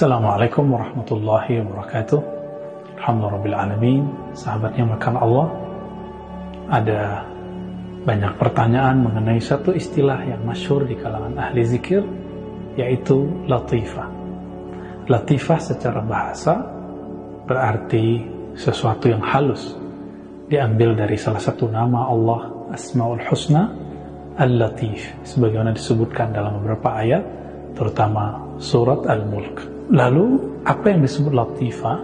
Assalamualaikum warahmatullahi wabarakatuh. Alhamdulillahirrahmanirrahim. Sahabat yang melakukan Allah, ada banyak pertanyaan mengenai satu istilah yang masyhur di kalangan ahli zikir, yaitu latifah. Latifah secara bahasa berarti sesuatu yang halus, diambil dari salah satu nama Allah, Asmaul Husna, Al-Latif, sebagaimana disebutkan dalam beberapa ayat, terutama surat Al-Mulk. Lalu, apa yang disebut latifah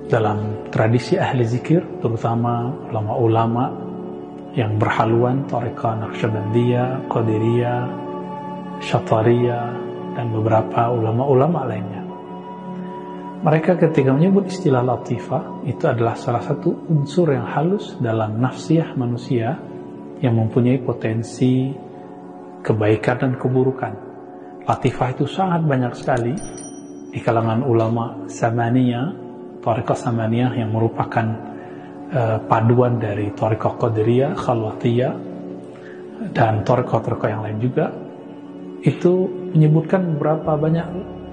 dalam tradisi ahli zikir, terutama ulama-ulama yang berhaluan Thariqah Naqsyabandiyah, Qadiriyah, Syatariyah, dan beberapa ulama-ulama lainnya. Mereka ketika menyebut istilah latifah, itu adalah salah satu unsur yang halus dalam nafsiyah manusia yang mempunyai potensi kebaikan dan keburukan. Latifah itu sangat banyak sekali di kalangan ulama Samaniyah, Thariqah Samaniyah yang merupakan paduan dari Thariqah Qadiriyah, Khalwatiyah, dan Thariqah-Thariqah yang lain juga. Itu menyebutkan berapa banyak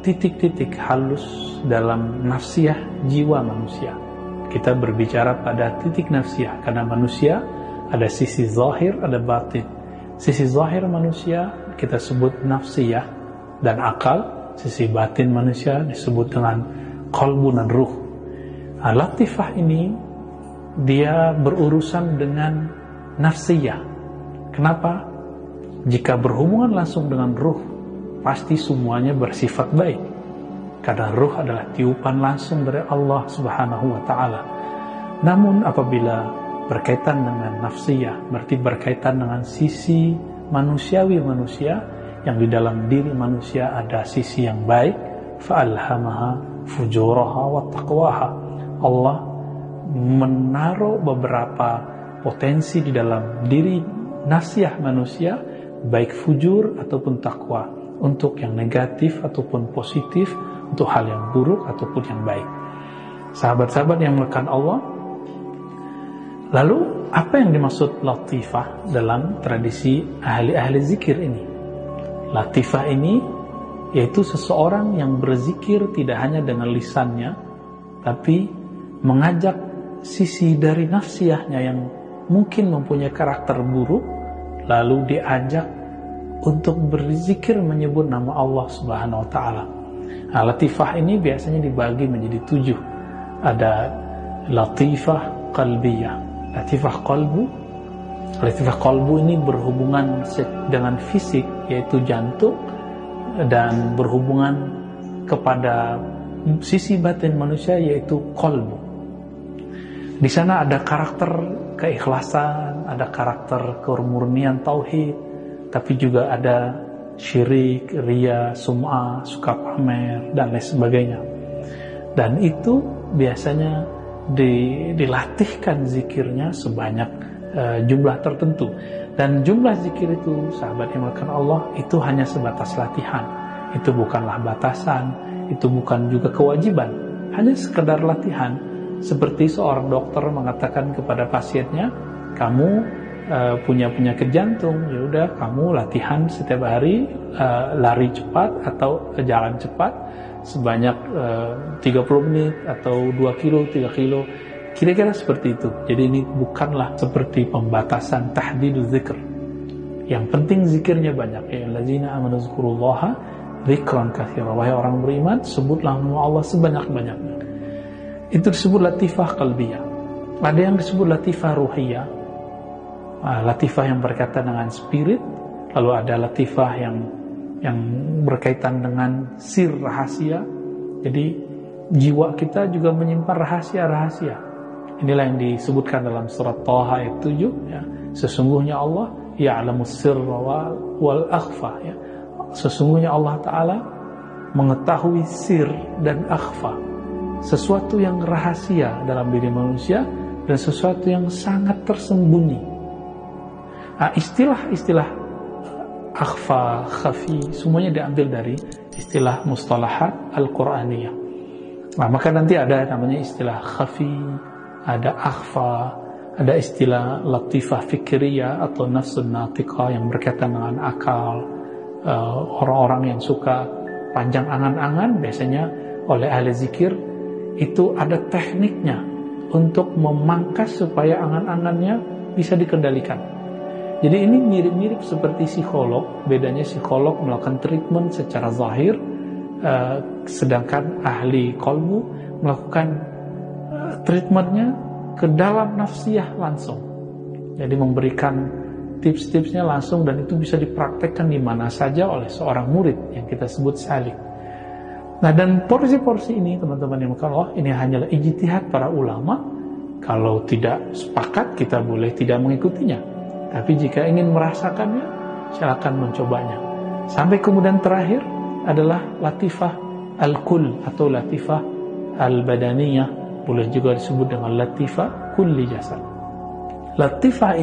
titik-titik halus dalam nafsiyah jiwa manusia. Kita berbicara pada titik nafsiyah, karena manusia ada sisi zahir, ada batin. Sisi zahir manusia kita sebut nafsiyah dan akal, sisi batin manusia disebut dengan qalbu dan ruh. Nah, latifah ini dia berurusan dengan nafsiyah. Kenapa? Jika berhubungan langsung dengan ruh, pasti semuanya bersifat baik, karena ruh adalah tiupan langsung dari Allah Subhanahu wa ta'ala. Namun apabila berkaitan dengan nafsiyah, berarti berkaitan dengan sisi manusiawi manusia, yang di dalam diri manusia ada sisi yang baik, fa'alhamaha fujuraha wa taqwaha. Allah menaruh beberapa potensi di dalam diri nafsiyah manusia, baik fujur ataupun takwa, untuk yang negatif ataupun positif, untuk hal yang buruk ataupun yang baik. Sahabat-sahabat yang melakukan Allah, lalu apa yang dimaksud latifah dalam tradisi ahli-ahli zikir ini? Latifah ini yaitu seseorang yang berzikir tidak hanya dengan lisannya, tapi mengajak sisi dari nafsiyahnya yang mungkin mempunyai karakter buruk, lalu diajak untuk berzikir menyebut nama Allah Subhanahu wa ta'ala. Nah, latifah ini biasanya dibagi menjadi 7. Ada latifah qalbiyah, latifah qalbu. Latifah qalbu ini berhubungan dengan fisik, yaitu jantung, dan berhubungan kepada sisi batin manusia, yaitu qalbu. Di sana ada karakter keikhlasan, ada karakter kemurnian tauhid, tapi juga ada syirik, riya, sum'ah, suka pamer, dan lain sebagainya. Dan itu biasanya dilatihkan zikirnya sebanyak jumlah tertentu. Dan jumlah zikir itu, sahabat yang melakukan Allah, itu hanya sebatas latihan. Itu bukanlah batasan, itu bukan juga kewajiban, hanya sekedar latihan. Seperti seorang dokter mengatakan kepada pasiennya, kamu punya penyakit jantung, ya udah kamu latihan setiap hari, lari cepat atau jalan cepat sebanyak 30 menit atau 2 kilo, 3 kilo. Kira-kira seperti itu. Jadi ini bukanlah seperti pembatasan tahdiduz zikr. Yang penting zikirnya banyak. Ya allazina amanu zkurullaha dzikran katsira. Wahai orang beriman, sebutlah nama Allah sebanyak-banyaknya. Itu disebut latifah qalbiyah. Ada yang disebut latifah ruhiyah. Latifah yang berkaitan dengan spirit. Lalu ada latifah yang berkaitan dengan sir, rahasia. Jadi jiwa kita juga menyimpan rahasia-rahasia. Inilah yang disebutkan dalam surat Taha ayat 7, ya. Sesungguhnya Allah ya'lamus sirra wal akhfa, ya. Sesungguhnya Allah Ta'ala mengetahui sir dan akhfa, sesuatu yang rahasia dalam diri manusia dan sesuatu yang sangat tersembunyi. Nah, istilah-istilah akhfa, khafi, semuanya diambil dari istilah mustalahat al-Quraniyah. Nah, maka nanti ada namanya istilah khafi, ada akhfa, ada istilah latifah fikriyah atau nafsun natiqah yang berkaitan dengan akal, orang-orang yang suka panjang angan-angan, biasanya oleh ahli zikir itu ada tekniknya untuk memangkas supaya angan-angannya bisa dikendalikan. Jadi ini mirip-mirip seperti psikolog, bedanya psikolog melakukan treatment secara zahir, sedangkan ahli qalbu melakukan treatmentnya ke dalam nafsiyah langsung. Jadi memberikan tips-tipsnya langsung, dan itu bisa dipraktekkan di mana saja oleh seorang murid yang kita sebut salik. Nah, dan porsi-porsi ini teman-teman yang Allah, ini hanyalah ijtihad para ulama. Kalau tidak sepakat, kita boleh tidak mengikutinya. Tapi jika ingin merasakannya, silakan mencobanya. Sampai kemudian terakhir adalah latifah al-kull atau latifah al-badaniyah, boleh juga disebut dengan latifah kulli jasad. Latifah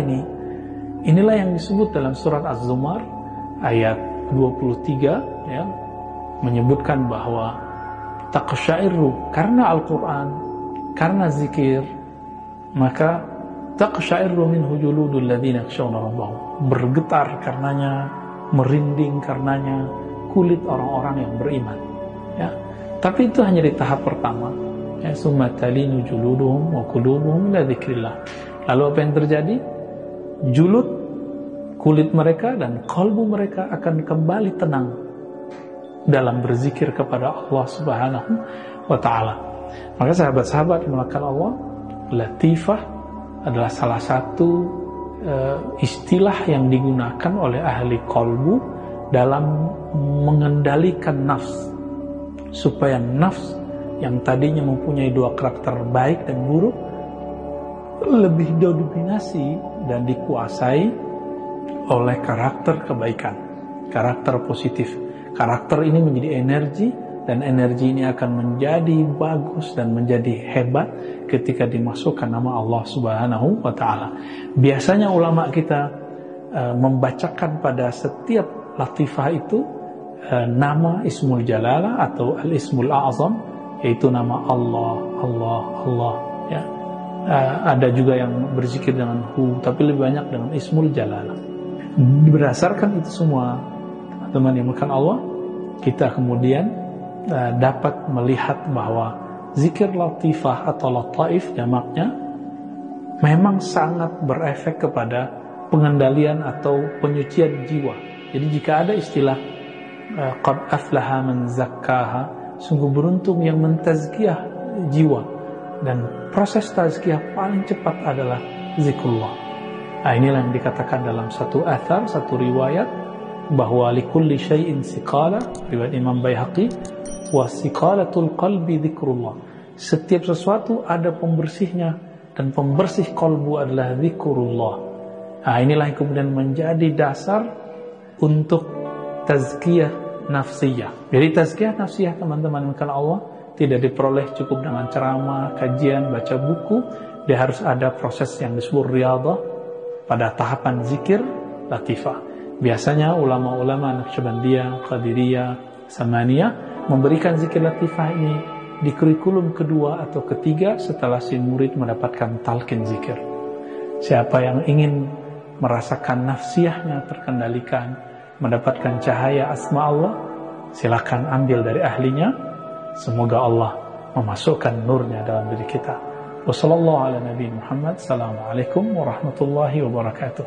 inilah yang disebut dalam surat Az-Zumar ayat 23, ya, menyebutkan bahwa taqsyairu, karena Al-Quran, karena zikir, maka taqsyairu minhu juludul ladzina yakhshawna rabbahum, bergetar karenanya, merinding karenanya kulit orang-orang yang beriman, ya. Tapi itu hanya di tahap pertama, ya, summa talinu juluduhum wa qulubuhum ila dzikrillah. Lalu apa yang terjadi? Julud, kulit mereka dan kalbu mereka akan kembali tenang dalam berzikir kepada Allah Subhanahu wa ta'ala. Maka sahabat-sahabat dimulakan Allah, latifah adalah salah satu istilah yang digunakan oleh ahli qalbu dalam mengendalikan nafs, supaya nafs yang tadinya mempunyai dua karakter baik dan buruk lebih dominasi dan dikuasai oleh karakter kebaikan, karakter positif. Karakter ini menjadi energi, dan energi ini akan menjadi bagus dan menjadi hebat ketika dimasukkan nama Allah Subhanahu wa ta'ala. Biasanya ulama kita membacakan pada setiap latifah itu nama Ismul Jalalah atau Al-Ismul A'zam, yaitu nama Allah, Allah, Allah, ya. Ada juga yang berzikir dengan hu, tapi lebih banyak dengan Ismul Jalalah. Berdasarkan itu semua, teman-teman yang dimuliakan Allah, kita kemudian dapat melihat bahwa zikir latifah atau lataif jamaknya memang sangat berefek kepada pengendalian atau penyucian jiwa. Jadi jika ada istilah qad aflaha man zakkaha, sungguh beruntung yang mentazkiyah jiwa, dan proses tazkiyah paling cepat adalah zikrullah. Nah, inilah yang dikatakan dalam satu athar, satu riwayat, bahwa likulli syai'in siqala, riwayat Imam Baihaqi, wa siqalatul qalbi zikrullah. Setiap sesuatu ada pembersihnya, dan pembersih kalbu adalah zikrullah. Nah, inilah yang kemudian menjadi dasar untuk tazkiyah nafsiyah. Jadi tazkiyah nafsiyah, teman-teman, karena Allah tidak diperoleh cukup dengan ceramah, kajian, baca buku. Dia harus ada proses yang disebut riyadhah pada tahapan zikir latifah. Biasanya ulama-ulama Naqsyabandiyah, Qadiriyah, Samaniyah memberikan zikir latifah ini di kurikulum kedua atau ketiga setelah si murid mendapatkan talqin zikir. Siapa yang ingin merasakan nafsiyahnya terkendalikan, mendapatkan cahaya asma Allah, silakan ambil dari ahlinya. Semoga Allah memasukkan nurnya dalam diri kita. Wassalamualaikum warahmatullahi wabarakatuh.